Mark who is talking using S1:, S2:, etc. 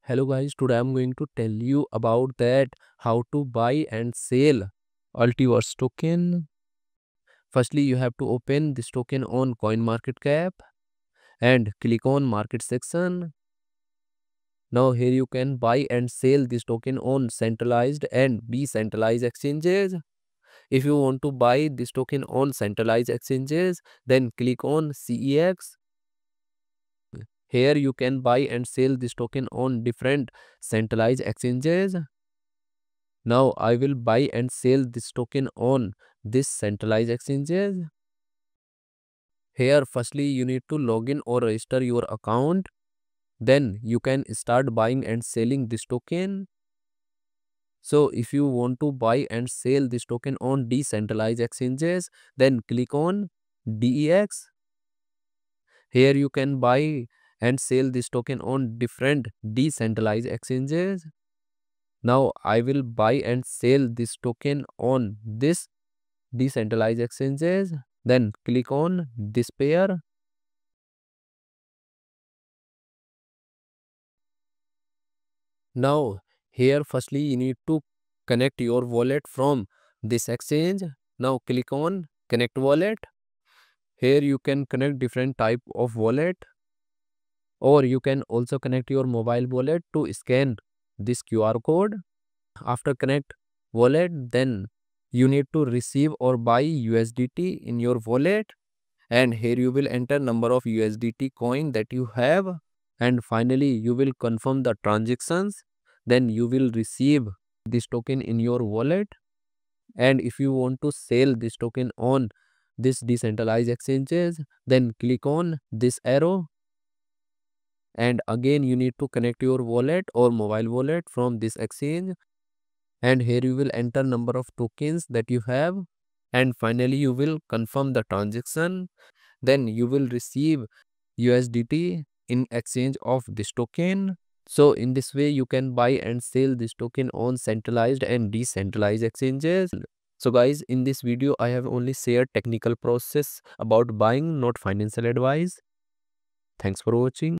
S1: Hello guys, today I'm going to tell you about that how to buy and sell Altiverse token. Firstly, you have to open this token on CoinMarketCap and click on market section. Now here you can buy and sell this token on centralized and decentralized exchanges. If you want to buy this token on centralized exchanges, then click on CEX. Here you can buy and sell this token on different centralized exchanges. Now I will buy and sell this token on this centralized exchanges. Here firstly you need to log in or register your account. Then you can start buying and selling this token. So if you want to buy and sell this token on decentralized exchanges, then click on DEX. Here you can buy and sell this token on different decentralized exchanges. Now I will buy and sell this token on this decentralized exchanges. Then click on this pair. Now here firstly you need to connect your wallet from this exchange. Now click on connect wallet. Here you can connect different type of wallet, or you can also connect your mobile wallet to scan this QR code. After connect wallet, then you need to receive or buy USDT in your wallet, and here you will enter number of USDT coin that you have, and finally you will confirm the transactions. Then you will receive this token in your wallet. And if you want to sell this token on this decentralized exchanges, then click on this arrow, and again you need to connect your wallet or mobile wallet from this exchange, and here you will enter number of tokens that you have, and finally you will confirm the transaction. Then you will receive USDT in exchange of this token. So in this way you can buy and sell this token on centralized and decentralized exchanges. So guys, in this video I have only shared technical process about buying, not financial advice. Thanks for watching.